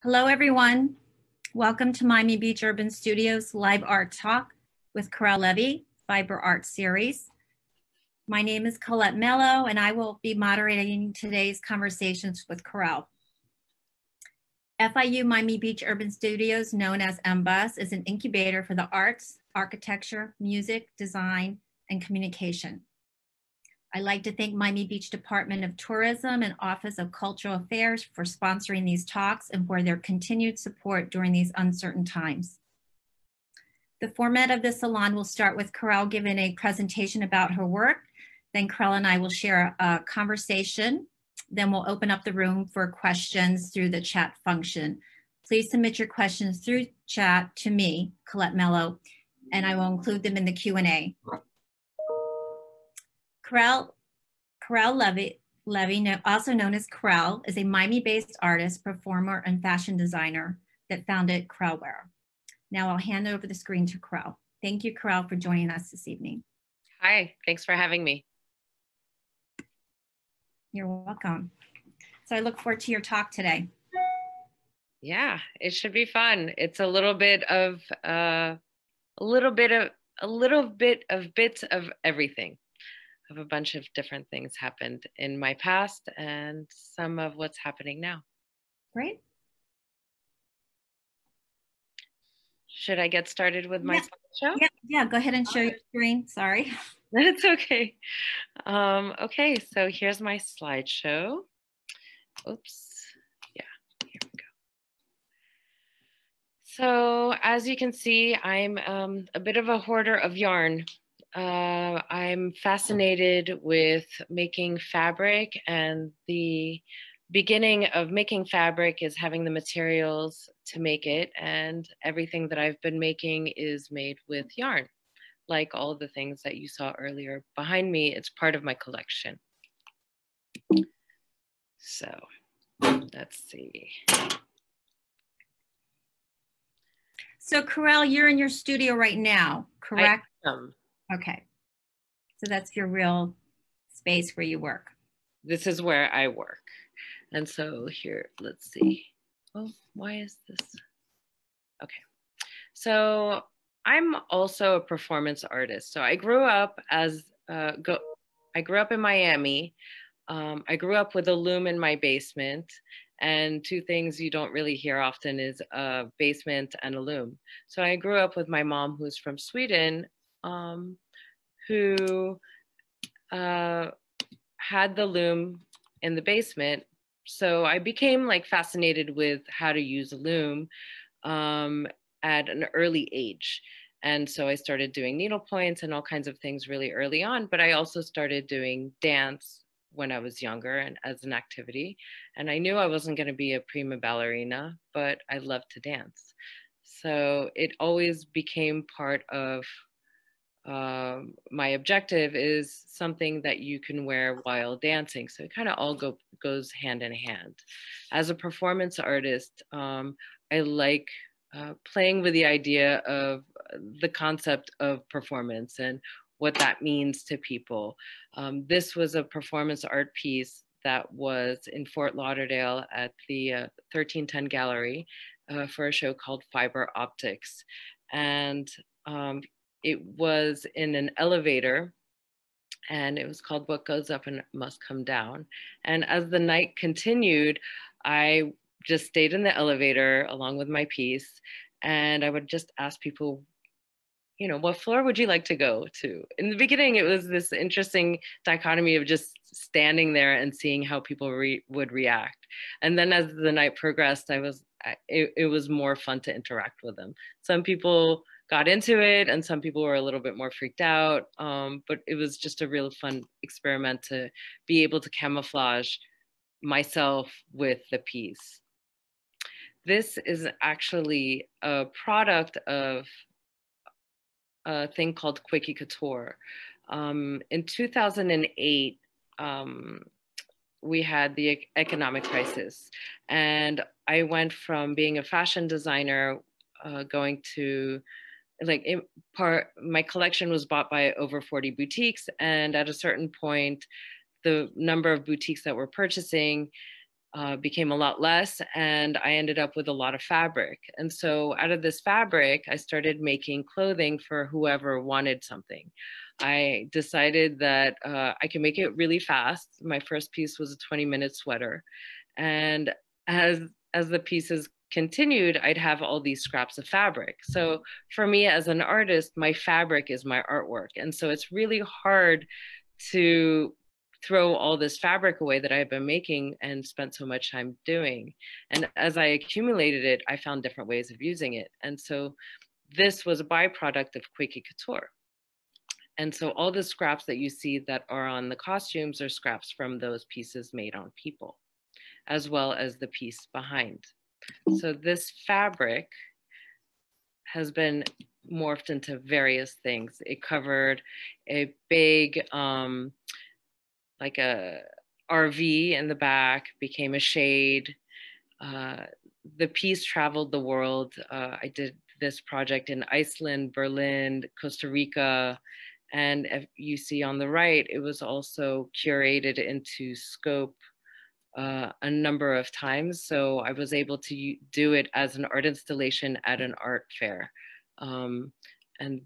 Hello, everyone. Welcome to Miami Beach Urban Studios Live Art Talk with Karelle Levy, Fiber Art Series. My name is Colette Mello, and I will be moderating today's conversations with Karelle. FIU Miami Beach Urban Studios, known as MBUS, is an incubator for the arts, architecture, music, design, and communication. I'd like to thank Miami Beach Department of Tourism and Office of Cultural Affairs for sponsoring these talks and for their continued support during these uncertain times. The format of this salon will start with Karelle giving a presentation about her work. Then Karelle and I will share a conversation. Then we'll open up the room for questions through the chat function. Please submit your questions through chat to me, Colette Mello, and I will include them in the Q&A. Karelle Levy, also known as Karelle, is a Miami-based artist, performer, and fashion designer that founded KRELwear. Now I'll hand over the screen to Karelle. Thank you, Karelle, for joining us this evening. Hi, thanks for having me. You're welcome. So I look forward to your talk today. Yeah, it should be fun. It's a little bit of bits of everything. Of a bunch of different things happened in my past and some of what's happening now. Great. Should I get started with my slideshow? Yeah, go ahead and share your screen. Sorry. That's okay. Okay, so here's my slideshow. Oops. Yeah, here we go. So as you can see, I'm a bit of a hoarder of yarn. I'm fascinated with making fabric, and the beginning of making fabric is having the materials to make it, and everything that I've been making is made with yarn. Like all of the things that you saw earlier behind me, it's part of my collection. So let's see. So Karelle, you're in your studio right now, correct? I am. Okay, so that's your real space where you work. This is where I work. And so here, let's see. Oh, why is this? Okay, so I'm also a performance artist. So I grew up as, I grew up in Miami. I grew up with a loom in my basement. And two things you don't really hear often is a basement and a loom. So I grew up with my mom, who's from Sweden, who had the loom in the basement. So I became like fascinated with how to use a loom at an early age. And so I started doing needle points and all kinds of things really early on, but I also started doing dance when I was younger and as an activity. And I knew I wasn't going to be a prima ballerina, but I loved to dance. So it always became part of my objective is something that you can wear while dancing. So it kind of all goes hand in hand. As a performance artist, I like playing with the idea of the concept of performance and what that means to people. This was a performance art piece that was in Fort Lauderdale at the 1310 Gallery for a show called Fiber Optics. And it was in an elevator, and it was called What Goes Up and Must Come Down. And as the night continued, I just stayed in the elevator along with my piece, and I would just ask people, you know, what floor would you like to go to? In the beginning, it was this interesting dichotomy of just standing there and seeing how people would react. And then as the night progressed, it was more fun to interact with them. Some people got into it and some people were a little bit more freaked out, but it was just a real fun experiment to be able to camouflage myself with the piece. This is actually a product of a thing called Quickie Couture. In 2008, we had the economic crisis, and I went from being a fashion designer going to my collection was bought by over 40 boutiques, and at a certain point the number of boutiques that were purchasing became a lot less, and I ended up with a lot of fabric. And so out of this fabric, I started making clothing for whoever wanted something. I decided that I can make it really fast. My first piece was a 20-minute sweater. And as the pieces continued, I'd have all these scraps of fabric. So for me as an artist, my fabric is my artwork. And so it's really hard to throw all this fabric away that I've been making and spent so much time doing. And as I accumulated it, I found different ways of using it. And so this was a byproduct of Quickie Couture. And so all the scraps that you see that are on the costumes are scraps from those pieces made on people, as well as the piece behind. So this fabric has been morphed into various things. It covered a big, like a RV in the back, became a shade. The piece traveled the world. I did this project in Iceland, Berlin, Costa Rica, and if you see on the right, it was also curated into scope a number of times. So I was able to do it as an art installation at an art fair. And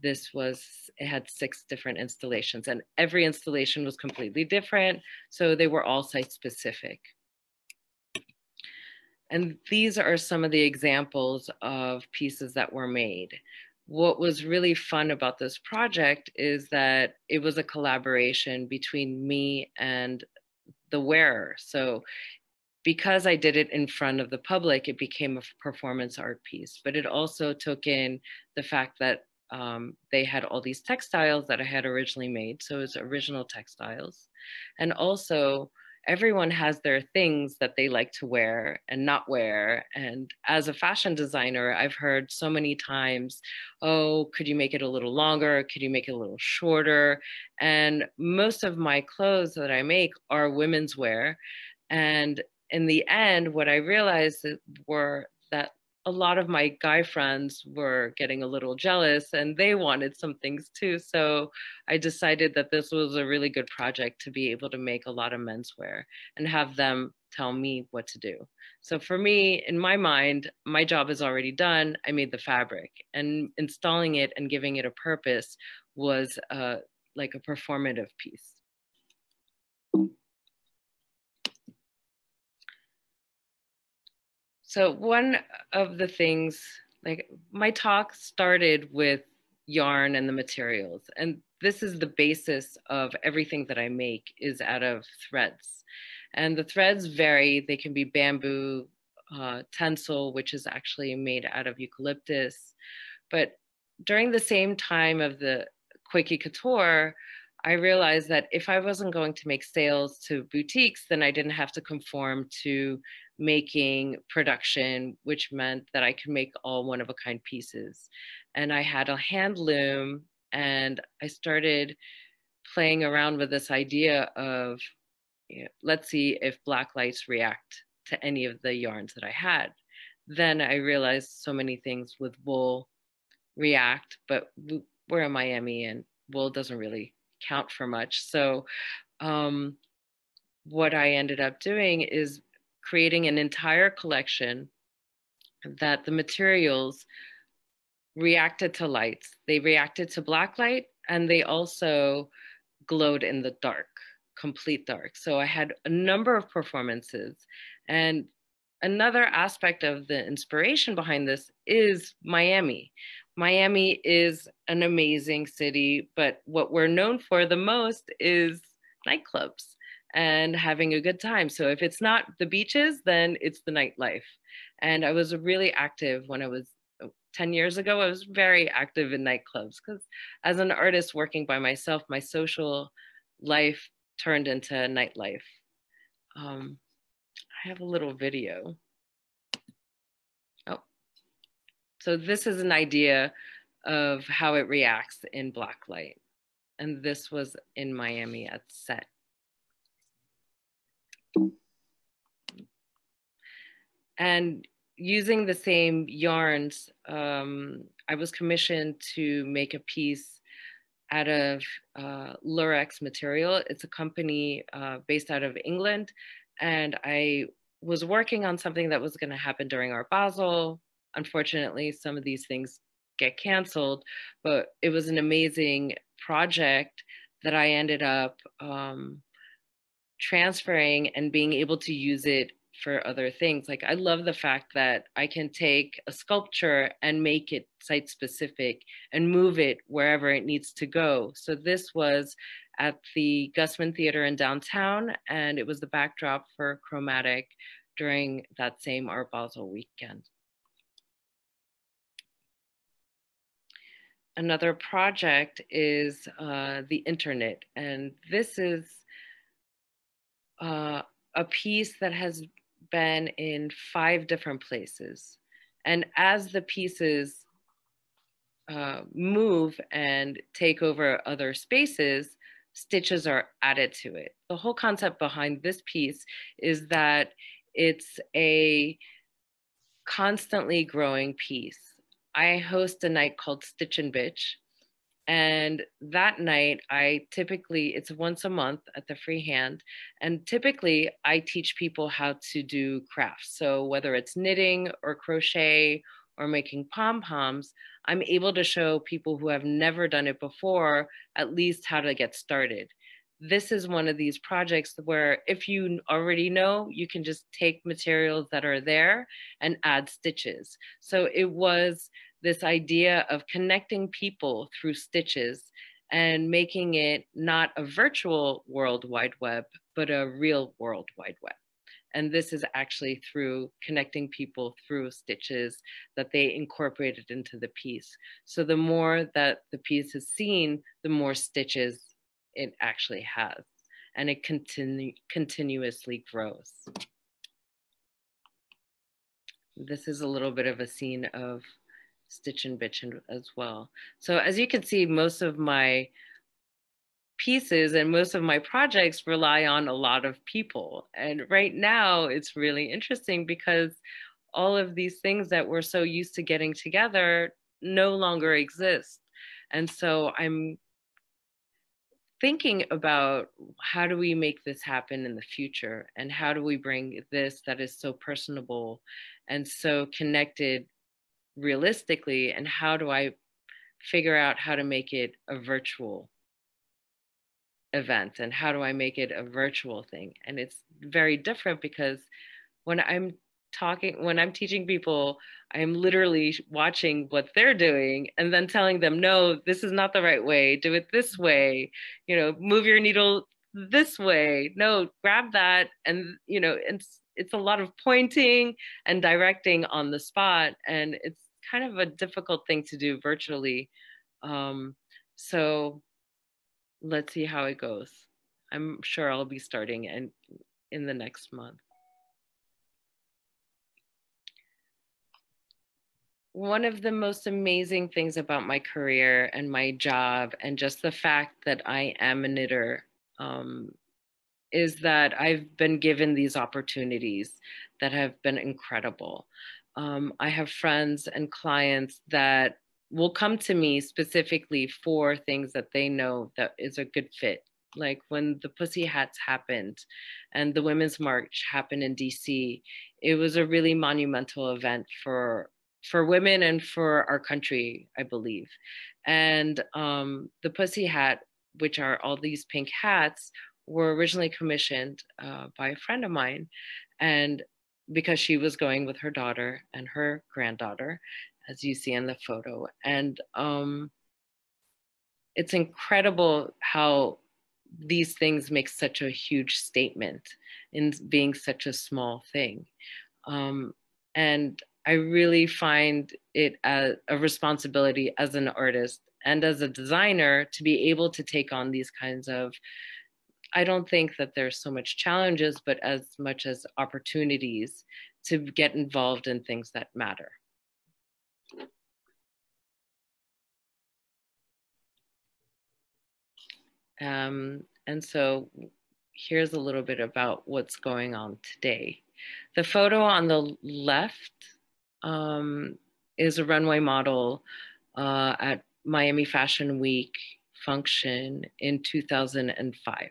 this was, it had 6 different installations, and every installation was completely different. So they were all site specific. And these are some of the examples of pieces that were made. What was really fun about this project is that it was a collaboration between me and the wearer. So because I did it in front of the public, it became a performance art piece, but it also took in the fact that they had all these textiles that I had originally made. So it's original textiles. And also everyone has their things that they like to wear and not wear. And as a fashion designer, I've heard so many times, oh, could you make it a little longer? Could you make it a little shorter? And most of my clothes that I make are women's wear. And in the end, what I realized were that a lot of my guy friends were getting a little jealous and they wanted some things too. So I decided that this was a really good project to be able to make a lot of menswear and have them tell me what to do. So for me, in my mind, my job is already done. I made the fabric, and installing it and giving it a purpose was like a performative piece. So one of the things, like my talk started with yarn and the materials, and this is the basis of everything that I make is out of threads. And the threads vary. They can be bamboo, tencel, which is actually made out of eucalyptus. But during the same time of the Quickie Couture, I realized that if I wasn't going to make sales to boutiques, then I didn't have to conform to making production, which meant that I could make all one-of-a-kind pieces. And I had a hand loom, and I started playing around with this idea of, you know, let's see if black lights react to any of the yarns that I had. Then I realized so many things with wool react, but we're in Miami and wool doesn't really count for much. So what I ended up doing is creating an entire collection that the materials reacted to lights. They reacted to black light, and they also glowed in the dark, complete dark. So I had a number of performances. And another aspect of the inspiration behind this is Miami. Miami is an amazing city, but what we're known for the most is nightclubs and having a good time. So if it's not the beaches, then it's the nightlife. And I was really active when I was 10 years ago. I was very active in nightclubs because as an artist working by myself, my social life turned into nightlife. I have a little video. Oh, so this is an idea of how it reacts in black light. And this was in Miami at set. And using the same yarns, I was commissioned to make a piece out of Lurex material. It's a company based out of England. And I was working on something that was going to happen during Art Basel. Unfortunately, some of these things get canceled, but it was an amazing project that I ended up transferring and being able to use it for other things. Like, I love the fact that I can take a sculpture and make it site specific and move it wherever it needs to go. So this was at the Gusman Theater in downtown, and it was the backdrop for Chromatic during that same Art Basel weekend. Another project is the Interknit, and this is a piece that has been in 5 different places. And as the pieces move and take over other spaces, stitches are added to it. The whole concept behind this piece is that it's a constantly growing piece. I host a night called Stitch and Bitch. And that night, it's once a month at the Freehand. And typically, I teach people how to do crafts. So whether it's knitting or crochet or making pom-poms, I'm able to show people who have never done it before, at least how to get started. This is one of these projects where if you already know, you can just take materials that are there and add stitches. So it was this idea of connecting people through stitches and making it not a virtual World Wide Web, but a real World Wide Web. And this is actually through connecting people through stitches that they incorporated into the piece. So the more that the piece is seen, the more stitches it actually has. And it continuously grows. This is a little bit of a scene of Stitch and Bitch as well. So as you can see, most of my pieces and most of my projects rely on a lot of people. And right now it's really interesting because all of these things that we're so used to getting together no longer exist. And so I'm thinking about how do we make this happen in the future, and how do we bring this that is so personable and so connected realistically, and how do I figure out how to make it a virtual event, and how do I make it a virtual thing? And it's very different because when I'm teaching people, I'm literally watching what they're doing and then telling them, no, this is not the right way, do it this way, move your needle this way, no, grab that. And it's a lot of pointing and directing on the spot, and it's kind of a difficult thing to do virtually. So let's see how it goes. I'm sure I'll be starting in the next month. One of the most amazing things about my career and my job, and just the fact that I am a knitter, is that I've been given these opportunities that have been incredible. I have friends and clients that will come to me specifically for things that they know that is a good fit. Like when the Pussy Hats happened and the Women's March happened in DC, it was a really monumental event for women and for our country, I believe. And the Pussy Hat, which are all these pink hats, were originally commissioned by a friend of mine. And because she was going with her daughter and her granddaughter, as you see in the photo. And it's incredible how these things make such a huge statement in being such a small thing. And I really find it a responsibility as an artist and as a designer to be able to take on these kinds of, I don't think that there's so much challenges, but as much as opportunities to get involved in things that matter. And so here's a little bit about what's going on today. The photo on the left is a runway model at Miami Fashion Week function in 2005.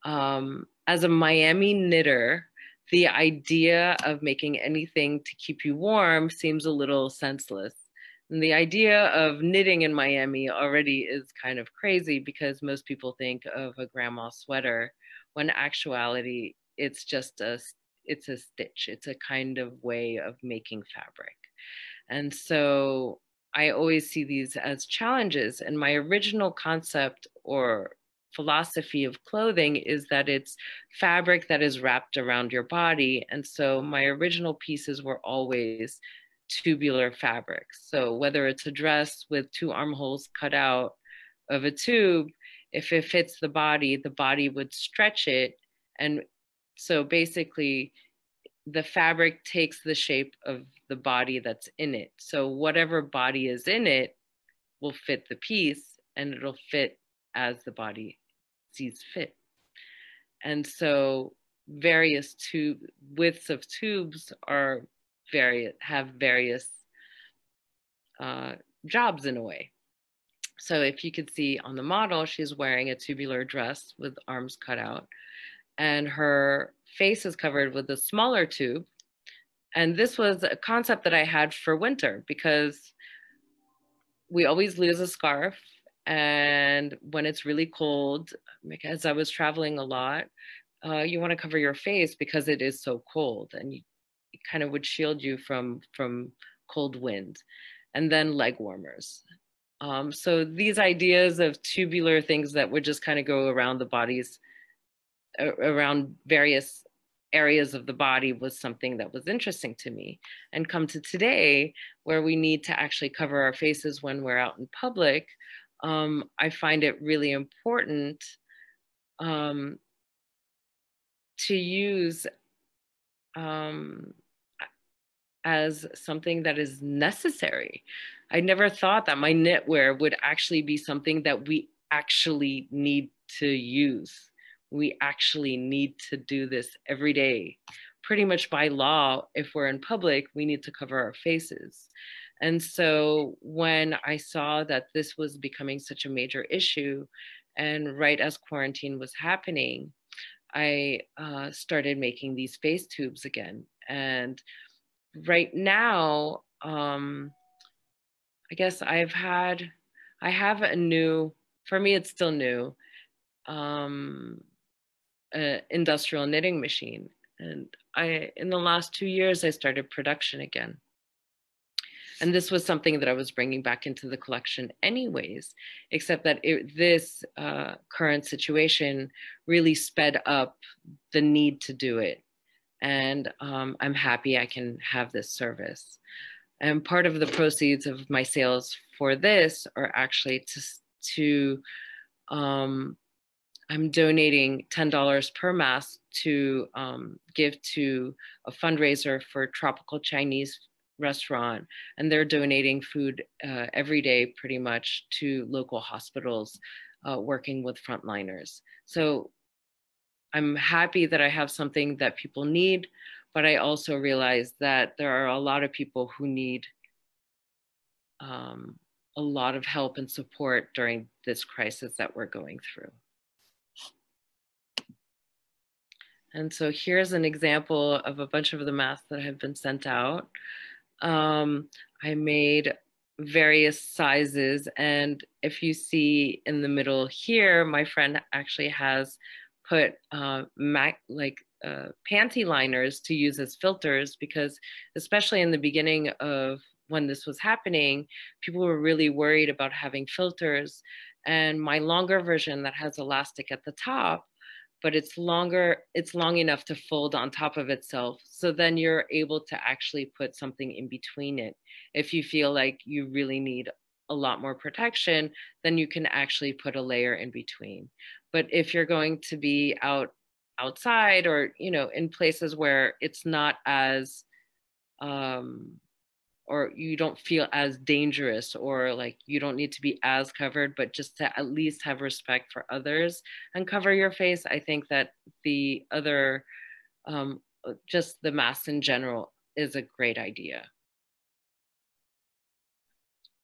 As a Miami knitter, the idea of making anything to keep you warm seems a little senseless. And the idea of knitting in Miami already is kind of crazy because most people think of a grandma sweater, when in actuality, it's just it's a stitch. It's a kind of way of making fabric. And so I always see these as challenges. And my original concept or philosophy of clothing is that it's fabric that is wrapped around your body. And so my original pieces were always tubular fabrics. So whether it's a dress with 2 armholes cut out of a tube, if it fits the body would stretch it. And so basically the fabric takes the shape of the body that's in it. So whatever body is in it will fit the piece, and it'll fit as the body sees fit. And so various widths of tubes have various jobs in a way. So if you could see on the model, she's wearing a tubular dress with arms cut out, and her face is covered with a smaller tube. And this was a concept that I had for winter because we always lose a scarf. And when it's really cold, because I was traveling a lot, you want to cover your face because it is so cold, and it kind of would shield you from cold wind. And then leg warmers. So these ideas of tubular things that would just kind of go around the bodies, around various areas of the body, was something that was interesting to me. And come to today, where we need to actually cover our faces when we're out in public, I find it really important to use as something that is necessary. I never thought that my knitwear would actually be something that we actually need to use. We actually need to do this every day. Pretty much by law, if we're in public, we need to cover our faces. And so when I saw that this was becoming such a major issue, and right as quarantine was happening, I started making these face tubes again. And right now, I guess I have a new, for me, it's still new, industrial knitting machine. And in the last 2 years, I started production again. And this was something that I was bringing back into the collection anyways, except that this current situation really sped up the need to do it. And I'm happy I can have this service. And part of the proceeds of my sales for this are actually I'm donating $10 per mask to give to a fundraiser for Tropical Chinese restaurant. And they're donating food every day pretty much to local hospitals working with frontliners. So I'm happy that I have something that people need, but I also realize that there are a lot of people who need a lot of help and support during this crisis that we're going through. And so here's an example of a bunch of the masks that have been sent out. I made various sizes, and if you see in the middle here, my friend actually has put panty liners to use as filters, because especially in the beginning of when this was happening, people were really worried about having filters. And my longer version that has elastic at the top, but it's long enough to fold on top of itself. So then you're able to actually put something in between it. If you feel like you really need a lot more protection, then you can actually put a layer in between. But if you're going to be outside or, in places where it's not as, or you don't feel as dangerous, or like you don't need to be as covered, but just to at least have respect for others and cover your face, I think that the other, just the masks in general is a great idea.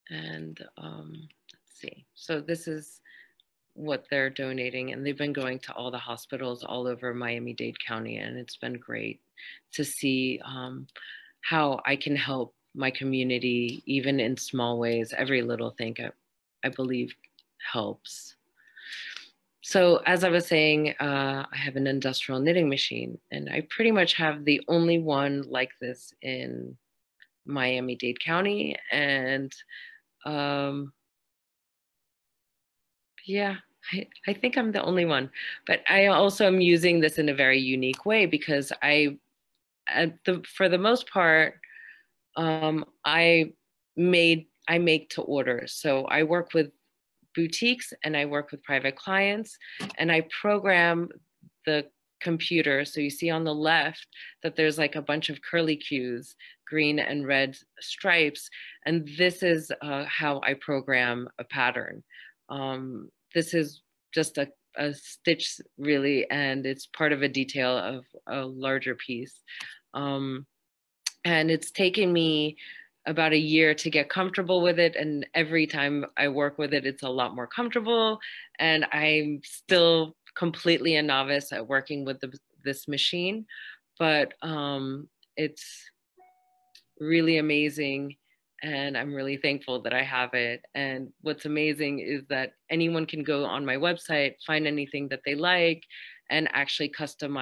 And let's see. So this is what they're donating, and they've been going to all the hospitals all over Miami-Dade County, and it's been great to see how I can help my community, even in small ways. Every little thing I believe helps. So as I was saying, I have an industrial knitting machine, and I pretty much have the only one like this in Miami-Dade County. And yeah, I think I'm the only one, but I also am using this in a very unique way because for the most part, I make to order. So I work with boutiques and I work with private clients, and I program the computer. So you see on the left that there's like a bunch of curly cues, green and red stripes. And this is how I program a pattern. This is just a stitch really, and it's part of a detail of a larger piece. And it's taken me about a year to get comfortable with it. And every time I work with it, it's a lot more comfortable. And I'm still completely a novice at working with this machine, but it's really amazing. And I'm really thankful that I have it. And what's amazing is that anyone can go on my website, find anything that they like, and actually custom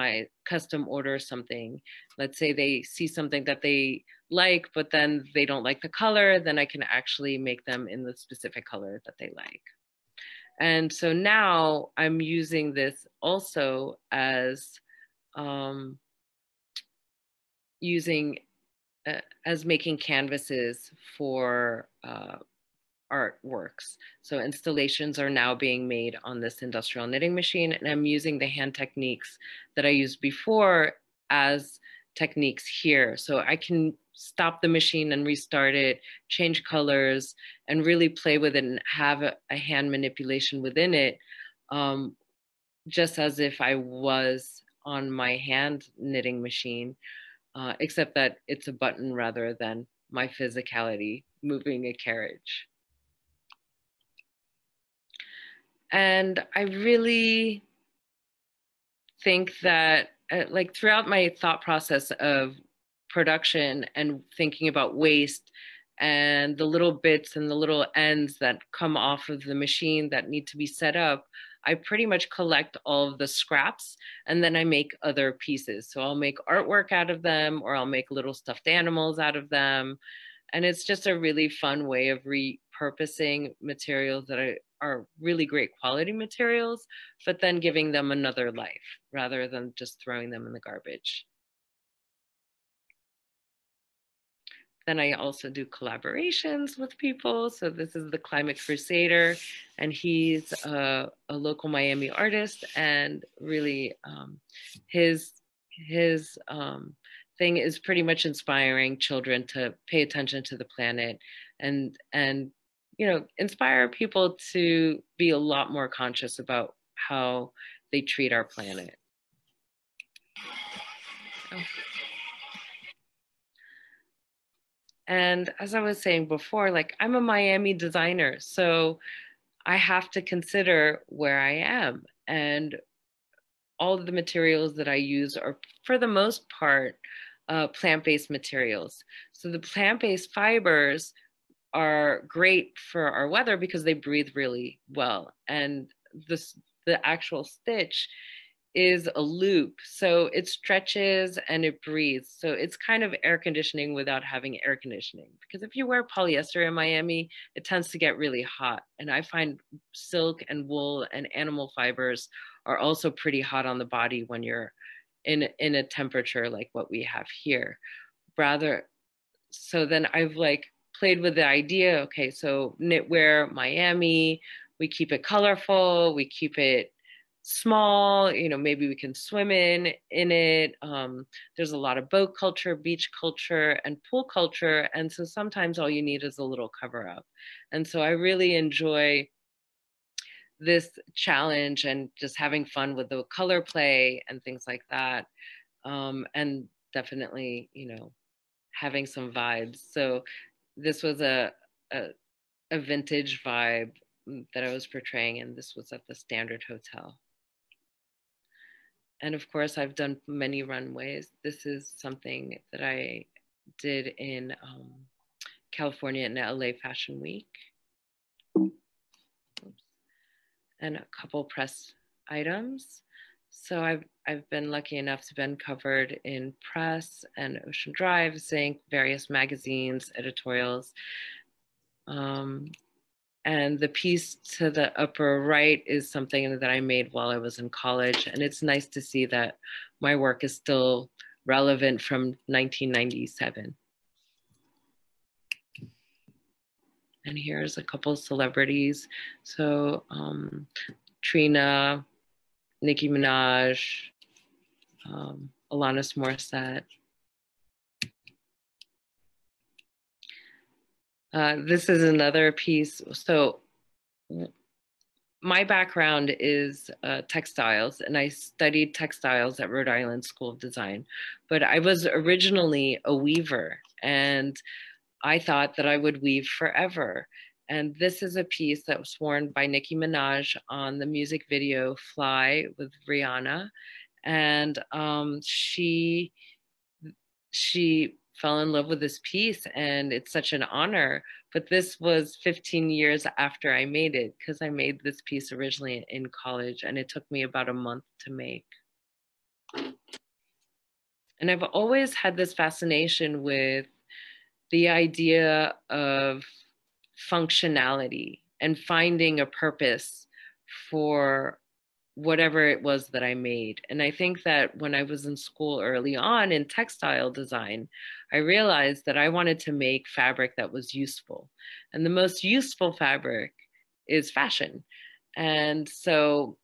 order something. Let's say they see something that they like, but then they don't like the color, then I can actually make them in the specific color that they like. And so now I'm using this also as making canvases for artworks. So installations are now being made on this industrial knitting machine, and I'm using the hand techniques that I used before as techniques here. So I can stop the machine and restart it, change colors, and really play with it and have a hand manipulation within it, just as if I was on my hand knitting machine, except that it's a button rather than my physicality moving a carriage. And I really think that like throughout my thought process of production and thinking about waste and the little bits and the little ends that come off of the machine that need to be set up, I pretty much collect all of the scraps and then I make other pieces. So I'll make artwork out of them, or I'll make little stuffed animals out of them. And it's just a really fun way of repurposing materials that are really great quality materials, but then giving them another life rather than just throwing them in the garbage. Then I also do collaborations with people. So this is the Climate Crusader, and he's a local Miami artist, and really his thing is pretty much inspiring children to pay attention to the planet and inspire people to be a lot more conscious about how they treat our planet. Oh. And as I was saying before, like I'm a Miami designer, so I have to consider where I am, and all of the materials that I use are, for the most part, plant-based materials. So the plant-based fibers are great for our weather because they breathe really well. And the actual stitch is a loop. So it stretches and it breathes. So it's kind of air conditioning without having air conditioning. Because if you wear polyester in Miami, it tends to get really hot. And I find silk and wool and animal fibers are also pretty hot on the body when you're in a temperature like what we have here. So then I've like played with the idea, okay, so knitwear, Miami, we keep it colorful, we keep it small, maybe we can swim in it. There's a lot of boat culture, beach culture, and pool culture. And so sometimes all you need is a little cover up. And so I really enjoy this challenge and just having fun with the color play and things like that. And definitely, having some vibes. So this was a vintage vibe that I was portraying, and this was at the Standard Hotel. And of course, I've done many runways. This is something that I did in California in LA Fashion Week. Oops. And a couple press items. So I've been lucky enough to been covered in Press and Ocean Drive, Zinc, various magazines, editorials. And the piece to the upper right is something that I made while I was in college. And it's nice to see that my work is still relevant from 1997. And here's a couple of celebrities. So Trina, Nicki Minaj, Alanis Morissette. This is another piece. So my background is textiles, and I studied textiles at Rhode Island School of Design. But I was originally a weaver, and I thought that I would weave forever. And this is a piece that was worn by Nicki Minaj on the music video Fly with Rihanna. And she fell in love with this piece, and it's such an honor. But this was 15 years after I made it, because I made this piece originally in college, and it took me about a month to make. And I've always had this fascination with the idea of functionality and finding a purpose for whatever it was that I made. And I think that when I was in school early on in textile design, I realized that I wanted to make fabric that was useful. And the most useful fabric is fashion. And so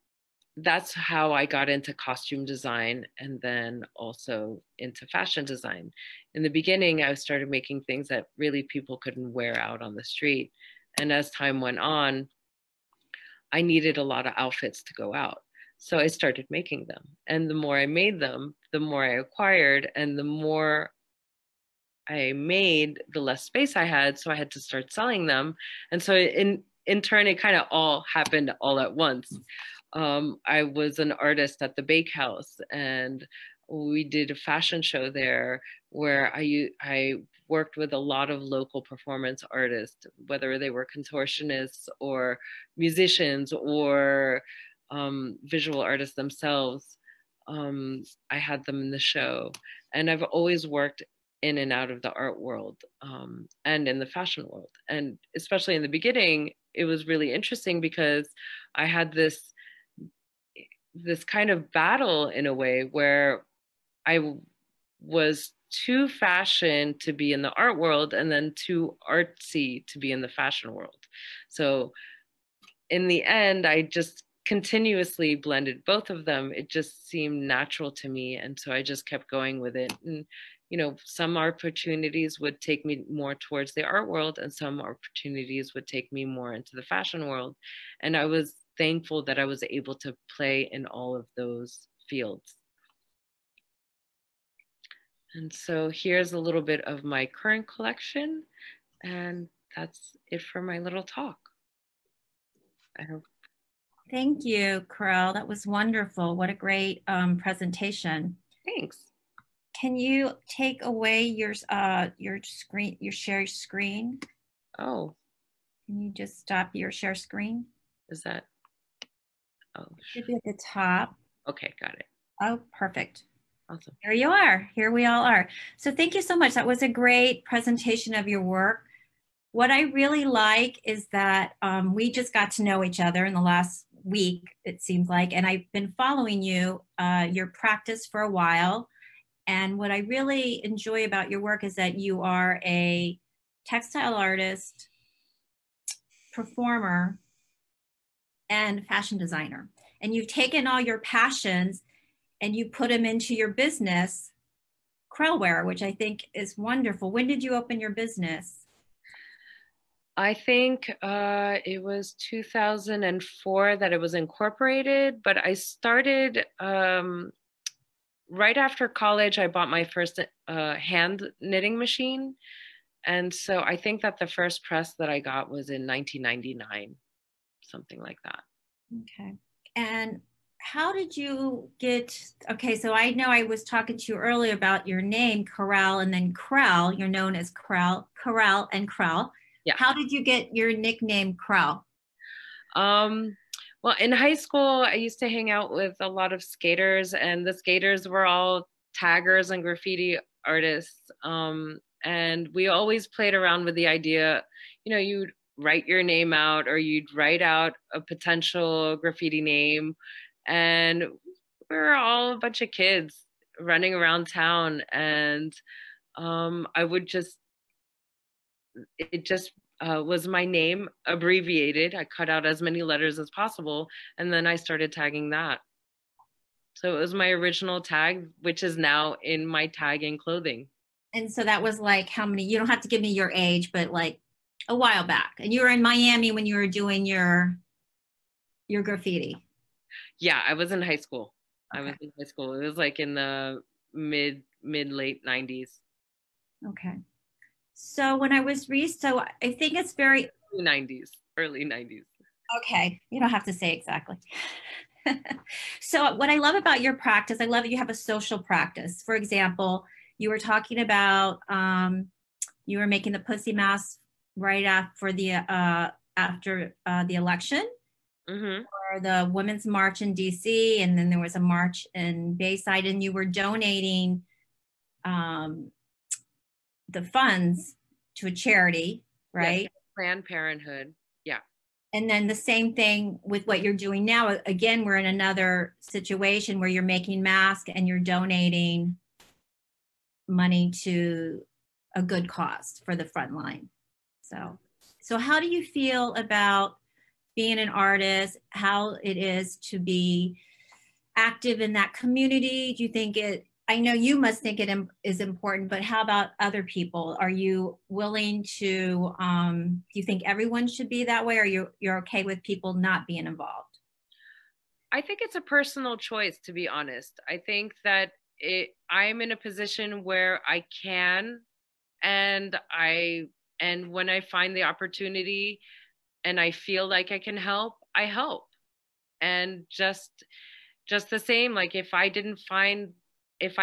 that's how I got into costume design, and then also into fashion design. In the beginning, I started making things that really people couldn't wear out on the street. And as time went on, I needed a lot of outfits to go out. So I started making them. And the more I made them, the more I acquired, and the more I made, the less space I had. So I had to start selling them. And so in turn, it kind of all happened all at once. I was an artist at the Bakehouse, and we did a fashion show there where I worked with a lot of local performance artists, whether they were contortionists or musicians or visual artists themselves. I had them in the show, and I've always worked in and out of the art world and in the fashion world. And especially in the beginning, it was really interesting because I had this kind of battle in a way where I was too fashion to be in the art world and then too artsy to be in the fashion world. So in the end, I just continuously blended both of them. It just seemed natural to me. And so I just kept going with it. And, you know, some opportunities would take me more towards the art world, and some opportunities would take me more into the fashion world. And I was thankful that I was able to play in all of those fields. And so here's a little bit of my current collection, and that's it for my little talk. I hope. Thank you, Karelle. That was wonderful. What a great presentation. Thanks. Can you take away your screen, your share screen? Oh. Can you just stop your share screen? Is that? Oh, should be at the top. Okay, got it. Oh, perfect. Awesome. Here you are. Here we all are. So thank you so much. That was a great presentation of your work. What I really like is that we just got to know each other in the last week, it seems like, and I've been following you, your practice for a while. And what I really enjoy about your work is that you are a textile artist, performer, and fashion designer. And you've taken all your passions and you put them into your business, KRELwear, which I think is wonderful. When did you open your business? I think it was 2004 that it was incorporated, but I started right after college. I bought my first hand knitting machine. And so I think that the first press that I got was in 1999. something like that. Okay. And how did you get, okay, so I know I was talking to you earlier about your name, Karelle, and then KRELwe. You're known as Karelle and KRELwe. Yeah. How did you get your nickname KRELwe? Well, in high school, I used to hang out with a lot of skaters, and the skaters were all taggers and graffiti artists. And we always played around with the idea, you'd write your name out, or you'd write out a potential graffiti name. And we were all a bunch of kids running around town. And it just was my name abbreviated. I cut out as many letters as possible, and then I started tagging that. So it was my original tag, which is now in my tagging clothing. And so that was like how many, you don't have to give me your age, but like a while back. And you were in Miami when you were doing your graffiti. Yeah, I was in high school. Okay. I was in high school. It was like in the late 90s. Okay. So when I was so I think it's very early 90s. Okay, you don't have to say exactly. So what I love about your practice, I love that you have a social practice. For example, you were talking about you were making the pussy mask right after the election, or the Women's March in DC, and then there was a march in Bayside, and you were donating the funds to a charity, right? Yes, Planned Parenthood. Yeah. And then the same thing with what you're doing now. Again, we're in another situation where you're making masks and you're donating money to a good cause for the front line. So how do you feel about being an artist, how it is to be active in that community? Do you think I know you must think it is important, but how about other people? Are you willing to, do you think everyone should be that way, or you're okay with people not being involved? I think it's a personal choice, to be honest. I think that I'm in a position where I can, and when I find the opportunity and I feel like I can help, I help. And just the same, like if I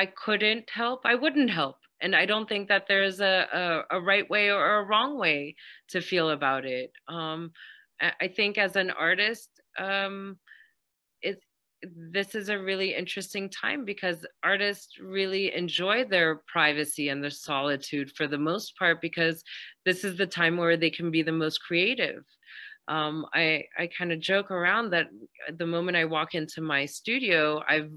couldn't help, I wouldn't help. And I don't think that there's a right way or a wrong way to feel about it. I think as an artist, this is a really interesting time because artists really enjoy their privacy and their solitude for the most part, because this is the time where they can be the most creative. I kind of joke around that the moment I walk into my studio, I've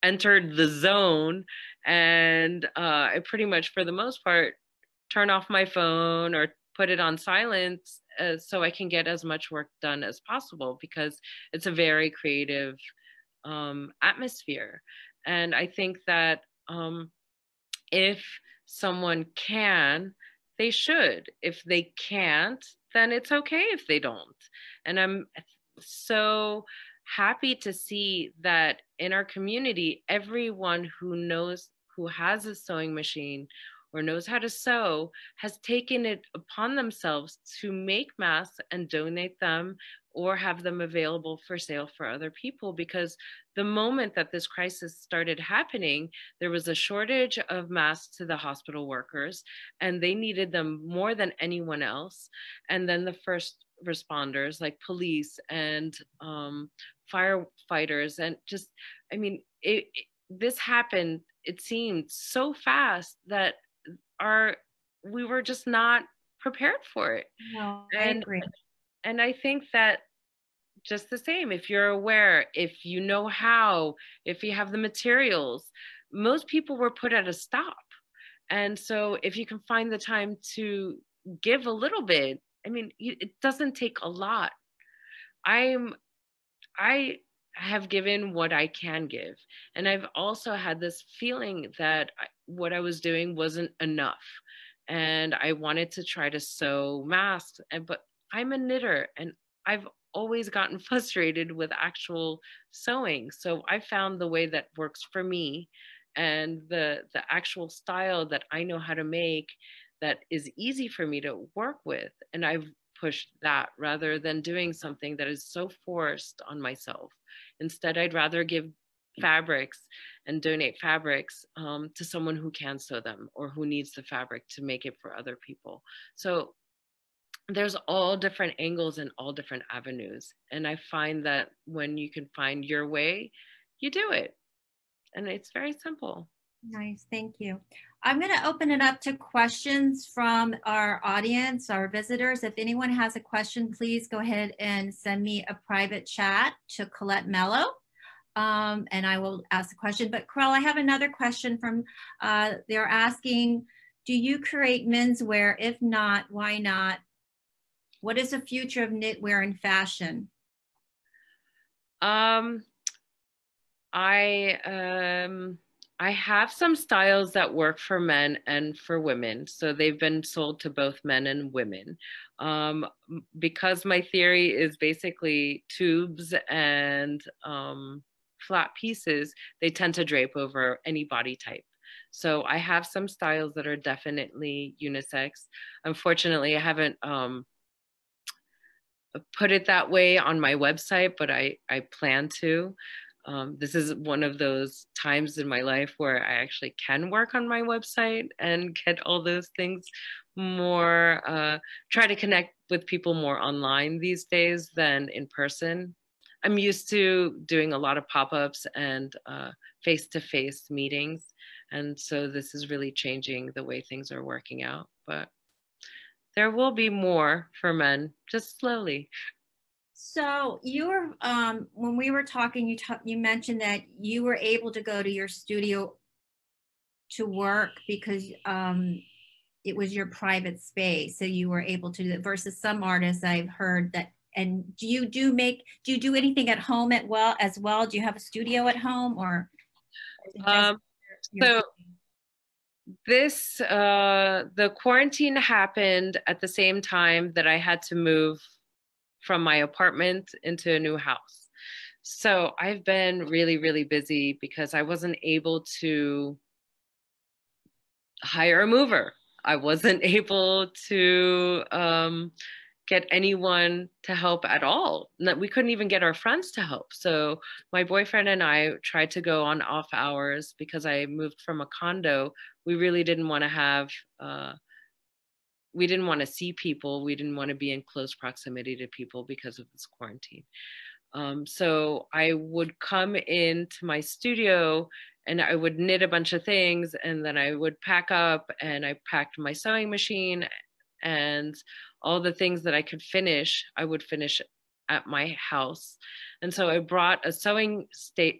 entered the zone, and I pretty much, for the most part, turn off my phone or put it on silent so I can get as much work done as possible, because it's a very creative atmosphere. And I think that if someone can, they should. If they can't, then it's okay if they don't. And I'm so happy to see that in our community, everyone who has a sewing machine or knows how to sew has taken it upon themselves to make masks and donate them or have them available for sale for other people. Because the moment that this crisis started happening, there was a shortage of masks to the hospital workers, and they needed them more than anyone else. And then the first responders like police and firefighters, and just, I mean, this happened, it seemed so fast that we were just not prepared for it. No, I agree. And I think that just the same, if you're aware, if you know how, if you have the materials, most people were put at a stop. And so if you can find the time to give a little bit, I mean, it doesn't take a lot. I have given what I can give. And I've also had this feeling that what I was doing wasn't enough. And I wanted to try to sew masks, but I'm a knitter and I've always gotten frustrated with actual sewing. So I found the way that works for me and the actual style that I know how to make that is easy for me to work with. And I've push that rather than doing something that is so forced on myself. Instead, I'd rather give fabrics and donate fabrics to someone who can sew them or who needs the fabric to make it for other people. So there's all different angles and all different avenues. And I find that when you can find your way, you do it. And it's very simple. Nice, thank you. I'm going to open it up to questions from our audience, our visitors. If anyone has a question, please go ahead and send me a private chat to Colette Mello, and I will ask the question. But Karelle, I have another question from, they're asking, do you create menswear? If not, why not? What is the future of knitwear and fashion? I have some styles that work for men and for women. So they've been sold to both men and women. Because my theory is basically tubes and flat pieces, they tend to drape over any body type. So I have some styles that are definitely unisex. Unfortunately, I haven't put it that way on my website, but I plan to. This is one of those times in my life where I actually can work on my website and get all those things more, try to connect with people more online these days than in person. I'm used to doing a lot of pop-ups and face-to-face meetings. And so this is really changing the way things are working out. But there will be more for men, just slowly. So you were, when we were talking, you mentioned that you were able to go to your studio to work because it was your private space. So you were able to do that versus some artists I've heard that. And do you do anything at home as well? Do you have a studio at home or? So this, the quarantine happened at the same time that I had to move from my apartment into a new house. So I've been really, really busy because I wasn't able to hire a mover. I wasn't able to get anyone to help at all. We couldn't even get our friends to help. So my boyfriend and I tried to go on off hours because I moved from a condo. We really didn't want to have, we didn't want to see people. We didn't want to be in close proximity to people because of this quarantine. So I would come into my studio and I would knit a bunch of things and then I would pack up, and I packed my sewing machine and all the things that I could finish, I would finish at my house. And so I brought a sewing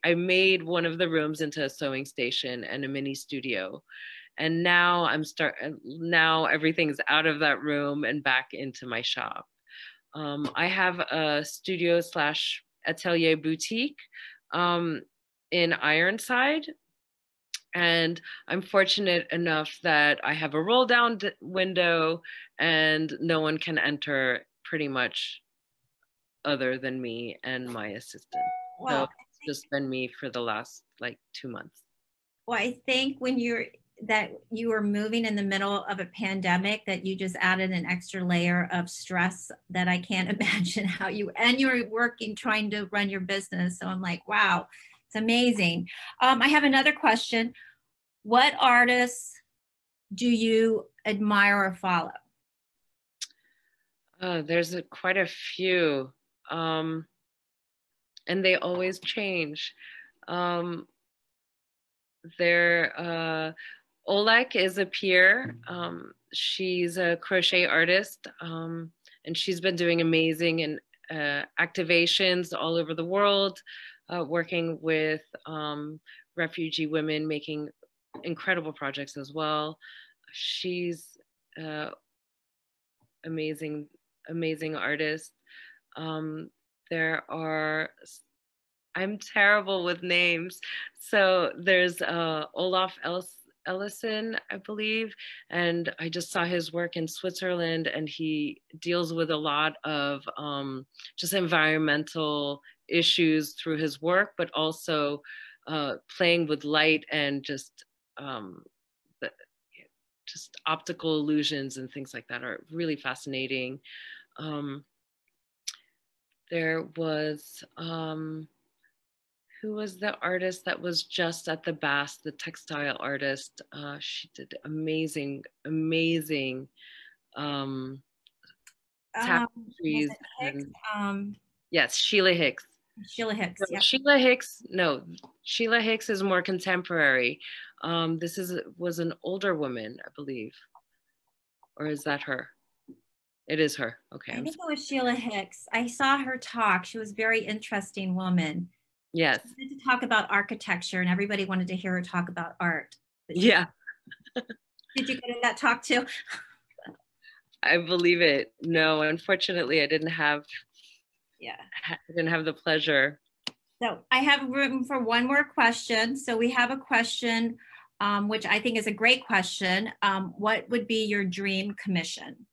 I made one of the rooms into a sewing station and a mini studio. And now now everything's out of that room and back into my shop. I have a studio / atelier boutique in Ironside. And I'm fortunate enough that I have a roll down window and no one can enter pretty much other than me and my assistant. Well, so it's just been me for the last like 2 months. Well, I think when you were moving in the middle of a pandemic, that you just added an extra layer of stress that I can't imagine how you were working, trying to run your business. So I'm like, wow, it's amazing. I have another question. What artists do you admire or follow? There's quite a few, and they always change. Oleg is a peer. She's a crochet artist, and she's been doing amazing and activations all over the world, working with refugee women, making incredible projects as well. She's amazing artist. I'm terrible with names. So there's Olaf Ellison, I believe, and I just saw his work in Switzerland, and he deals with a lot of just environmental issues through his work, but also playing with light and just optical illusions and things like that are really fascinating. There was, who was the artist that was just at the BAS, the textile artist? She did amazing, amazing tapestries. Yes, Sheila Hicks. Sheila Hicks. Yep. Sheila Hicks is more contemporary. This was an older woman, I believe. Or is that her? It is her. Okay. I think it was Sheila Hicks. I saw her talk. She was a very interesting woman. Yes. She wanted to talk about architecture, and everybody wanted to hear her talk about art. Yeah. Did you go to that talk too? I believe it. No, unfortunately, I didn't have the pleasure. So I have room for one more question. So we have a question, which I think is a great question. What would be your dream commission?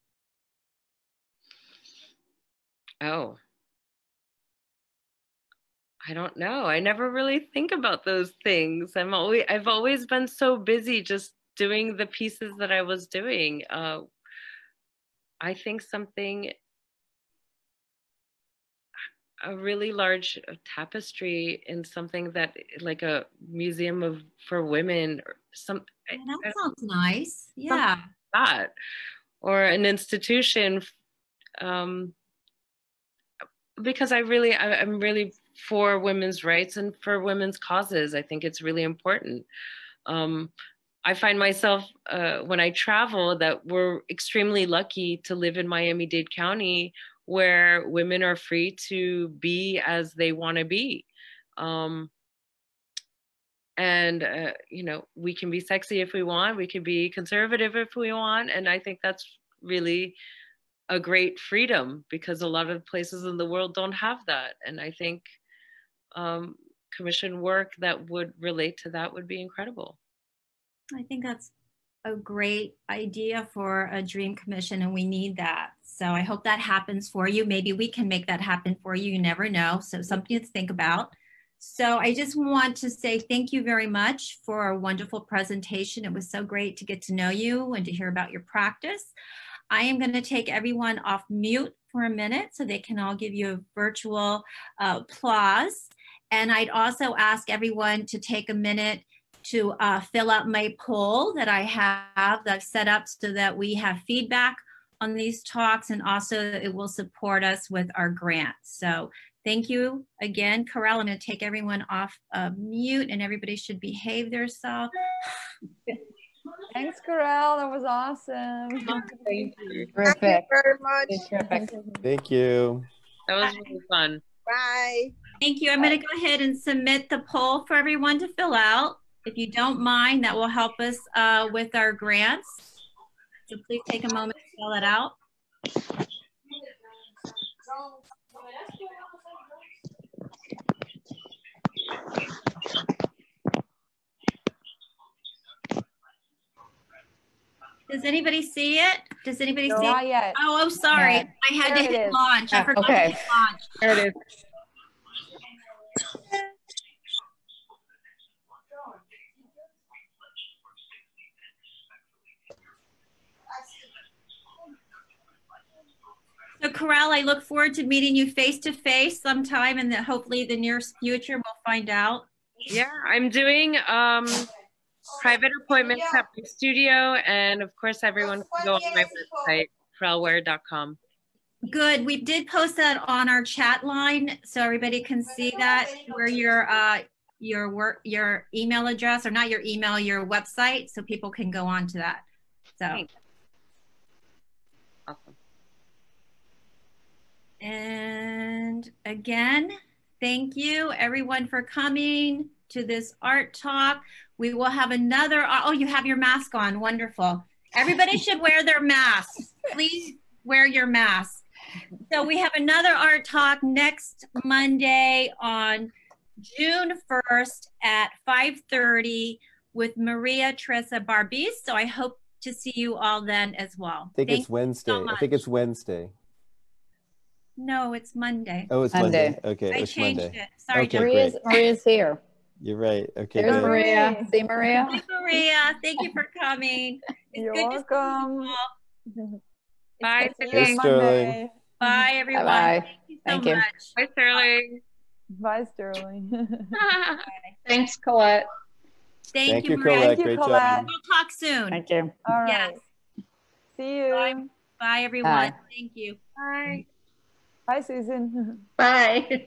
Oh, I don't know. I never really think about those things. I've always been so busy just doing the pieces that I was doing. I think something, a really large tapestry in something that, like a museum for women, or some. That sounds nice. Yeah. Like that, or an institution. Because I'm really for women's rights and for women's causes. I think it's really important. I find myself, when I travel, that we're extremely lucky to live in Miami-Dade County, where women are free to be as they want to be. You know, we can be sexy if we want, we can be conservative if we want. And I think that's really a great freedom, because a lot of places in the world don't have that. And I think commission work that would relate to that would be incredible. I think that's a great idea for a dream commission, and we need that. So I hope that happens for you. Maybe we can make that happen for you. You never know. So something to think about. So I just want to say thank you very much for a wonderful presentation. It was so great to get to know you and to hear about your practice. I am going to take everyone off mute for a minute so they can all give you a virtual applause. And I'd also ask everyone to take a minute to fill out my poll that I have that I've set up so that we have feedback on these talks, and also it will support us with our grants. So thank you again, Karelle. I'm going to take everyone off mute, and everybody should behave themselves. Thanks, Karelle. That was awesome. Thank you. Terrific. Thank you very much. Terrific. Thank you. That was really fun. Bye. Thank you. I'm going to go ahead and submit the poll for everyone to fill out. If you don't mind, that will help us with our grants. So please take a moment to fill it out. Does anybody see it? Does anybody see it? Not yet. Oh, I'm sorry. Yeah. I had There to it hit is. launch. I forgot to hit launch. There it is. So Karelle, I look forward to meeting you face to face sometime in the hopefully the near future. We'll find out. Yeah, I'm doing private appointments at my studio, and of course everyone can go on my website, KRELwear.com. Good. We did post that on our chat line, so everybody can see that, where your email address, or not your email, your website, so people can go on to that. So. Thanks. Awesome. And again, thank you everyone for coming to this art talk. We will have another, oh, you have your mask on, wonderful. Everybody should wear their masks. Please wear your mask. So we have another art talk next Monday on June 1st at 5:30 with Maria Teresa Barbis. So I hope to see you all then as well. I think it's Wednesday. So I think it's Wednesday. No, it's Monday. Oh, it's Monday. Okay, I it's changed Monday. it. Sorry, Okay, Jen. Maria's here. You're right. Okay, There's good. Maria. See Maria? Hi, Maria. Thank you for coming. It's You're good to see you welcome. all. Bye. See you Hey, on Sterling. Monday. Bye, everyone. Bye-bye. Thank you so Thank you. much. Bye, Sterling. Bye, Sterling. Thanks, Colette. Thank you, Maria. Colette. Thank you, Great Colette. job. We'll talk soon. Thank you. All right. Yes. See you. Bye, everyone. Bye. Thank you. Bye. Bye, Susan. Bye.